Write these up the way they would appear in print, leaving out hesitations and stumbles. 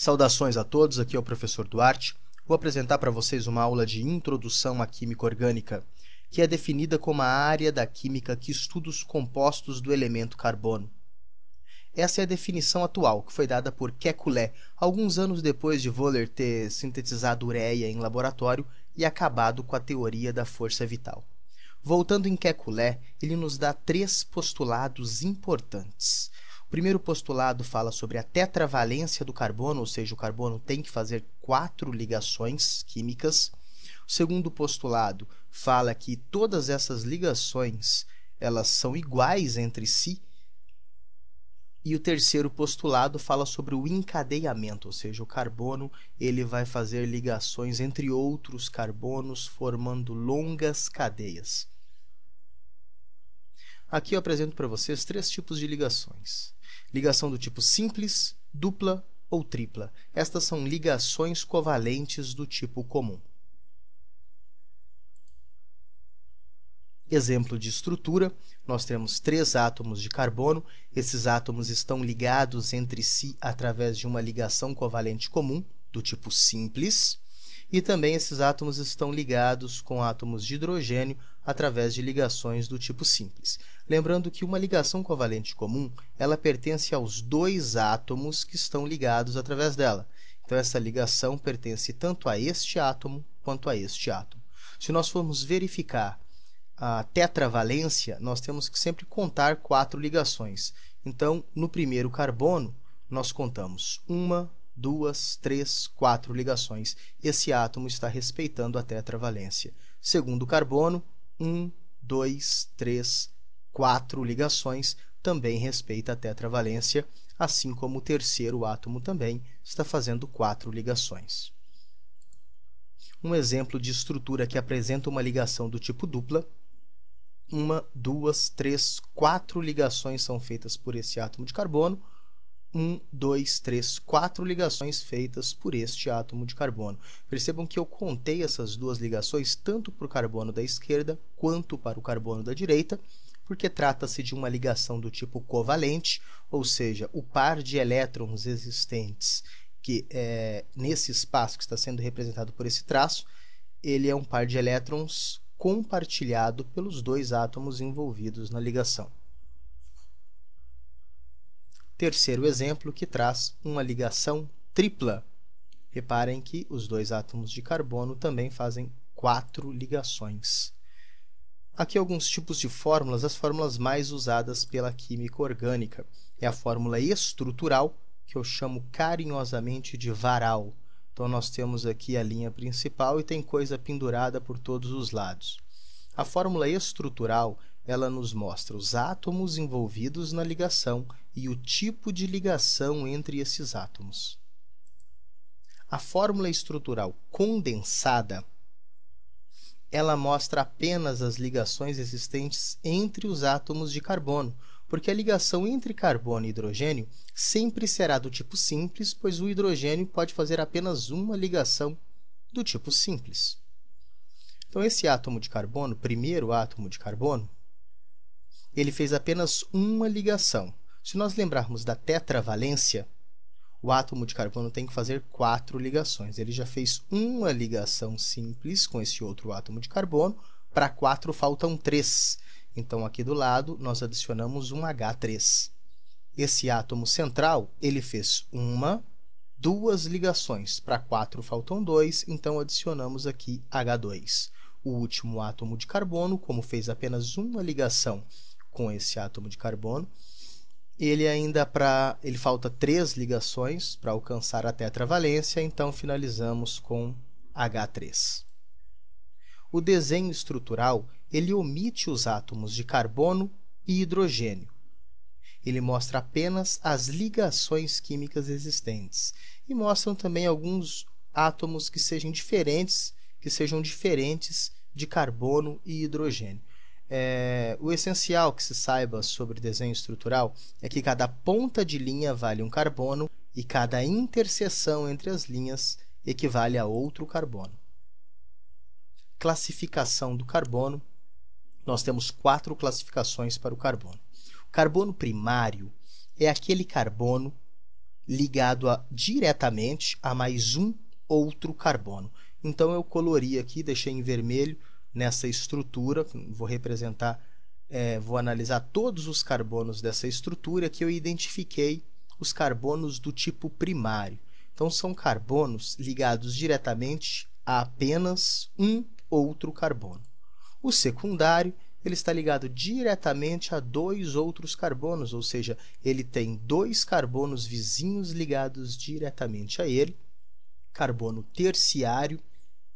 Saudações a todos, aqui é o professor Duarte. Vou apresentar para vocês uma aula de Introdução à Química Orgânica, que é definida como a área da química que estuda os compostos do elemento carbono. Essa é a definição atual, que foi dada por Kekulé, alguns anos depois de Wöhler ter sintetizado ureia em laboratório e acabado com a teoria da força vital. Voltando em Kekulé, ele nos dá 3 postulados importantes. O primeiro postulado fala sobre a tetravalência do carbono, ou seja, o carbono tem que fazer 4 ligações químicas. O segundo postulado fala que todas essas ligações elas são iguais entre si. E o terceiro postulado fala sobre o encadeamento, ou seja, o carbono ele vai fazer ligações entre outros carbonos, formando longas cadeias. Aqui eu apresento para vocês 3 tipos de ligações. Ligação do tipo simples, dupla ou tripla. Estas são ligações covalentes do tipo comum. Exemplo de estrutura, nós temos 3 átomos de carbono. Esses átomos estão ligados entre si através de uma ligação covalente comum, do tipo simples. E também esses átomos estão ligados com átomos de hidrogênio através de ligações do tipo simples. Lembrando que uma ligação covalente comum, ela pertence aos 2 átomos que estão ligados através dela. Então, essa ligação pertence tanto a este átomo quanto a este átomo. Se nós formos verificar a tetravalência, nós temos que sempre contar 4 ligações. Então, no primeiro carbono, nós contamos 1, 2, 3, 4 ligações. Esse átomo está respeitando a tetravalência. Segundo carbono, 1, 2, 3, 4 ligações, também respeita a tetravalência, assim como o terceiro átomo também está fazendo 4 ligações. Um exemplo de estrutura que apresenta uma ligação do tipo dupla. 1, 2, 3, 4 ligações são feitas por esse átomo de carbono. 1, 2, 3, 4 ligações feitas por este átomo de carbono. Percebam que eu contei essas 2 ligações tanto para o carbono da esquerda quanto para o carbono da direita, porque trata-se de uma ligação do tipo covalente, ou seja, o par de elétrons existentes que nesse espaço que está sendo representado por esse traço, ele é um par de elétrons compartilhado pelos 2 átomos envolvidos na ligação. Terceiro exemplo que traz uma ligação tripla. Reparem que os 2 átomos de carbono também fazem 4 ligações. Aqui alguns tipos de fórmulas, as fórmulas mais usadas pela química orgânica. É a fórmula estrutural, que eu chamo carinhosamente de varal. Então, nós temos aqui a linha principal e tem coisa pendurada por todos os lados. A fórmula estrutural, ela nos mostra os átomos envolvidos na ligação e o tipo de ligação entre esses átomos. A fórmula estrutural condensada, ela mostra apenas as ligações existentes entre os átomos de carbono, porque a ligação entre carbono e hidrogênio sempre será do tipo simples, pois o hidrogênio pode fazer apenas uma ligação do tipo simples. Então, esse átomo de carbono, primeiro átomo de carbono, ele fez apenas uma ligação. Se nós lembrarmos da tetravalência, o átomo de carbono tem que fazer 4 ligações. Ele já fez uma ligação simples com esse outro átomo de carbono, para 4 faltam 3. Então, aqui do lado, nós adicionamos um H3. Esse átomo central, ele fez 1, 2 ligações. Para 4 faltam 2, então adicionamos aqui H2. O último átomo de carbono, como fez apenas uma ligação com esse átomo de carbono, ele falta 3 ligações para alcançar a tetravalência, então finalizamos com H3. O desenho estrutural, ele omite os átomos de carbono e hidrogênio. Ele mostra apenas as ligações químicas existentes e mostram também alguns átomos que sejam diferentes de carbono e hidrogênio. O essencial que se saiba sobre desenho estrutural é que cada ponta de linha vale um carbono e cada interseção entre as linhas equivale a outro carbono. Classificação do carbono. Nós temos 4 classificações para o carbono. O carbono primário é aquele carbono ligado diretamente a mais um outro carbono. Então eu colori aqui, deixei em vermelho nessa estrutura, vou representar, vou analisar todos os carbonos dessa estrutura que eu identifiquei os carbonos do tipo primário. Então são carbonos ligados diretamente a apenas um outro carbono. O secundário, ele está ligado diretamente a dois outros carbonos, ou seja, ele tem dois carbonos vizinhos ligados diretamente a ele. Carbono terciário,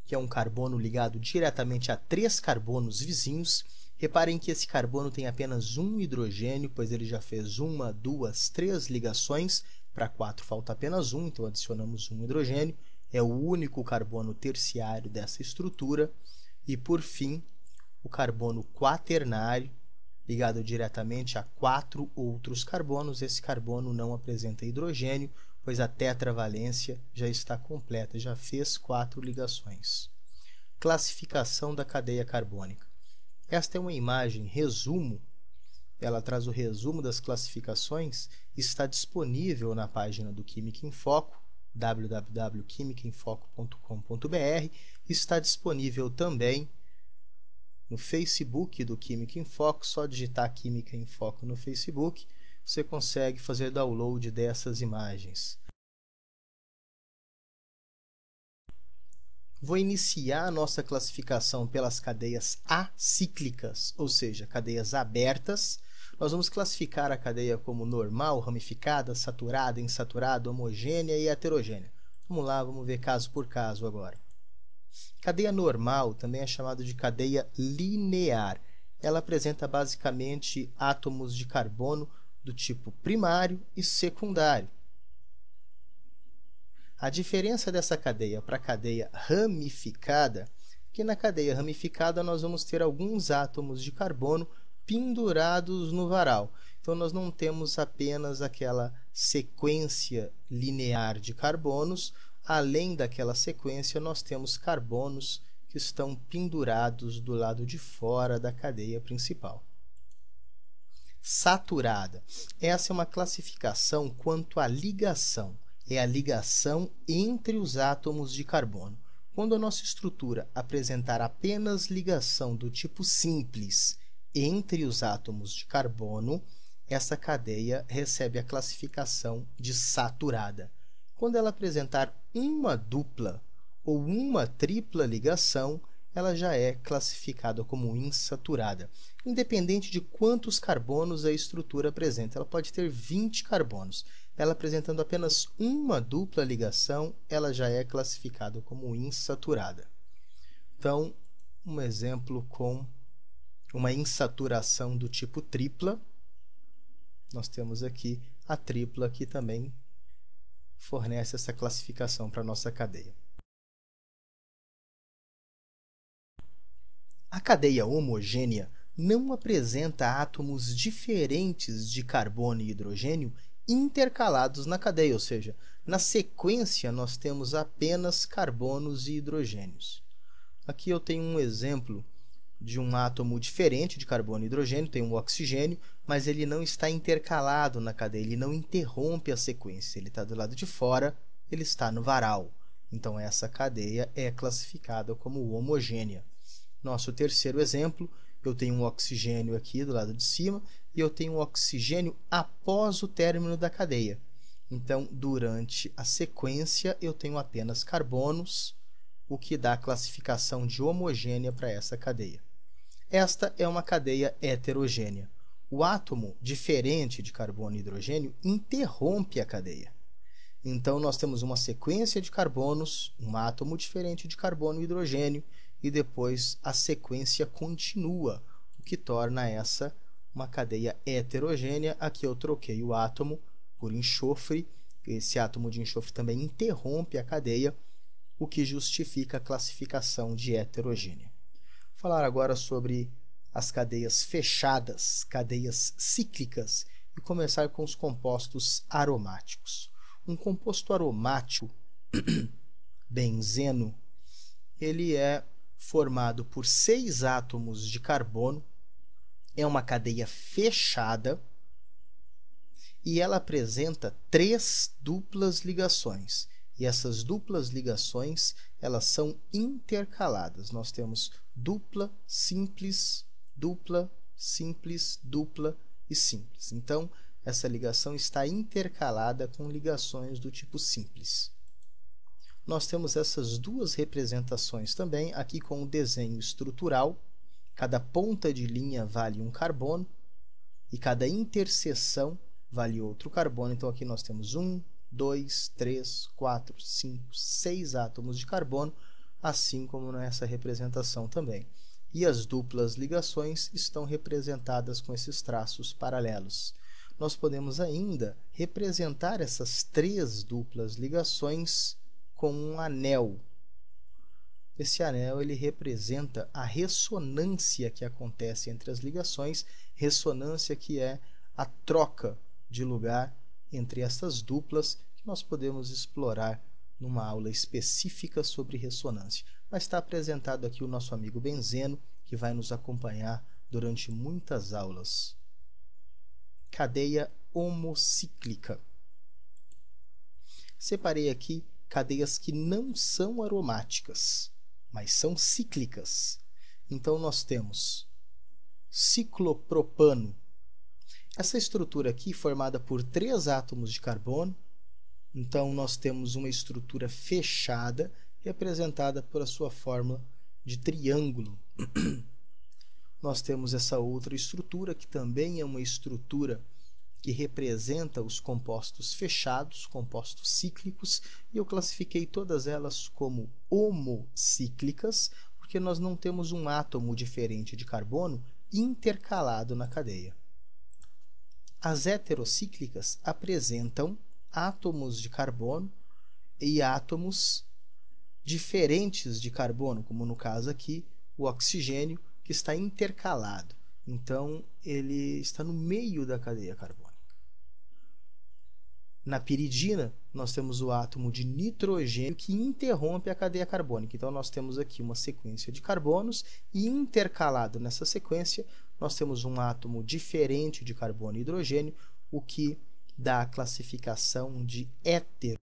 que é um carbono ligado diretamente a três carbonos vizinhos. Reparem que esse carbono tem apenas um hidrogênio, pois ele já fez uma, duas, três ligações. Para 4 falta apenas um, então adicionamos um hidrogênio. É o único carbono terciário dessa estrutura. E, por fim, o carbono quaternário, ligado diretamente a 4 outros carbonos. Esse carbono não apresenta hidrogênio, pois a tetravalência já está completa, já fez 4 ligações. Classificação da cadeia carbônica. Esta é uma imagem resumo, ela traz o resumo das classificações, está disponível na página do Química em Foco, www.quimicaemfoco.com.br, está disponível também no Facebook do Química em Foco. Só digitar Química em Foco no Facebook, você consegue fazer download dessas imagens. Vou iniciar a nossa classificação pelas cadeias acíclicas, ou seja, cadeias abertas. Nós vamos classificar a cadeia como normal, ramificada, saturada, insaturada, homogênea e heterogênea. Vamos lá, vamos ver caso por caso agora. Cadeia normal também é chamada de cadeia linear. Ela apresenta basicamente átomos de carbono do tipo primário e secundário. A diferença dessa cadeia para a cadeia ramificada é que na cadeia ramificada nós vamos ter alguns átomos de carbono pendurados no varal. Então, nós não temos apenas aquela sequência linear de carbonos. Além daquela sequência, nós temos carbonos que estão pendurados do lado de fora da cadeia principal. Saturada. Essa é uma classificação quanto à ligação. É a ligação entre os átomos de carbono. Quando a nossa estrutura apresentar apenas ligação do tipo simples entre os átomos de carbono, essa cadeia recebe a classificação de saturada. Quando ela apresentar uma dupla ou uma tripla ligação, ela já é classificada como insaturada. Independente de quantos carbonos a estrutura apresenta, ela pode ter 20 carbonos. Ela apresentando apenas uma dupla ligação, ela já é classificada como insaturada. Então, um exemplo com uma insaturação do tipo tripla. Nós temos aqui a tripla que também fornece essa classificação para a nossa cadeia. A cadeia homogênea não apresenta átomos diferentes de carbono e hidrogênio intercalados na cadeia, ou seja, na sequência nós temos apenas carbonos e hidrogênios. Aqui eu tenho um exemplo de um átomo diferente de carbono e hidrogênio, tem um oxigênio, mas ele não está intercalado na cadeia, ele não interrompe a sequência, ele está do lado de fora, ele está no varal. Então, essa cadeia é classificada como homogênea. Nosso terceiro exemplo, eu tenho um oxigênio aqui do lado de cima e eu tenho um oxigênio após o término da cadeia. Então, durante a sequência, eu tenho apenas carbonos, o que dá a classificação de homogênea para essa cadeia. Esta é uma cadeia heterogênea. O átomo diferente de carbono e hidrogênio interrompe a cadeia. Então, nós temos uma sequência de carbonos, um átomo diferente de carbono e hidrogênio, e depois a sequência continua, o que torna essa uma cadeia heterogênea. Aqui eu troquei o átomo por enxofre. Esse átomo de enxofre também interrompe a cadeia, o que justifica a classificação de heterogênea. Vou falar agora sobre as cadeias fechadas, cadeias cíclicas, e começar com os compostos aromáticos. Um composto aromático, benzeno, ele é formado por 6 átomos de carbono, é uma cadeia fechada. e ela apresenta 3 duplas ligações. E essas duplas ligações, elas são intercaladas. Nós temos dupla, simples, dupla, simples, dupla e simples. Então, essa ligação está intercalada com ligações do tipo simples. Nós temos essas duas representações também aqui com o desenho estrutural. Cada ponta de linha vale um carbono e cada interseção vale outro carbono. Então, aqui nós temos 1, 2, 3, 4, 5, 6 átomos de carbono, assim como nessa representação também. E as duplas ligações estão representadas com esses traços paralelos. Nós podemos ainda representar essas 3 duplas ligações com um anel. Esse anel ele representa a ressonância que acontece entre as ligações, ressonância que é a troca de lugar entre essas duplas, que nós podemos explorar numa aula específica sobre ressonância. Mas está apresentado aqui o nosso amigo benzeno, que vai nos acompanhar durante muitas aulas. Cadeia homocíclica. Separei aqui cadeias que não são aromáticas, mas são cíclicas. Então, nós temos ciclopropano. Essa estrutura aqui formada por 3 átomos de carbono. Então, nós temos uma estrutura fechada, representada por a sua fórmula de triângulo. Nós temos essa outra estrutura, que também é uma estrutura que representa os compostos fechados, compostos cíclicos, e eu classifiquei todas elas como homocíclicas, porque nós não temos um átomo diferente de carbono intercalado na cadeia. As heterocíclicas apresentam átomos de carbono e átomos diferentes de carbono, como no caso aqui, o oxigênio, que está intercalado. Então, ele está no meio da cadeia carbônica. Na piridina, nós temos o átomo de nitrogênio que interrompe a cadeia carbônica. Então, nós temos aqui uma sequência de carbonos e intercalado nessa sequência, nós temos um átomo diferente de carbono e hidrogênio, o que dá a classificação de hétero.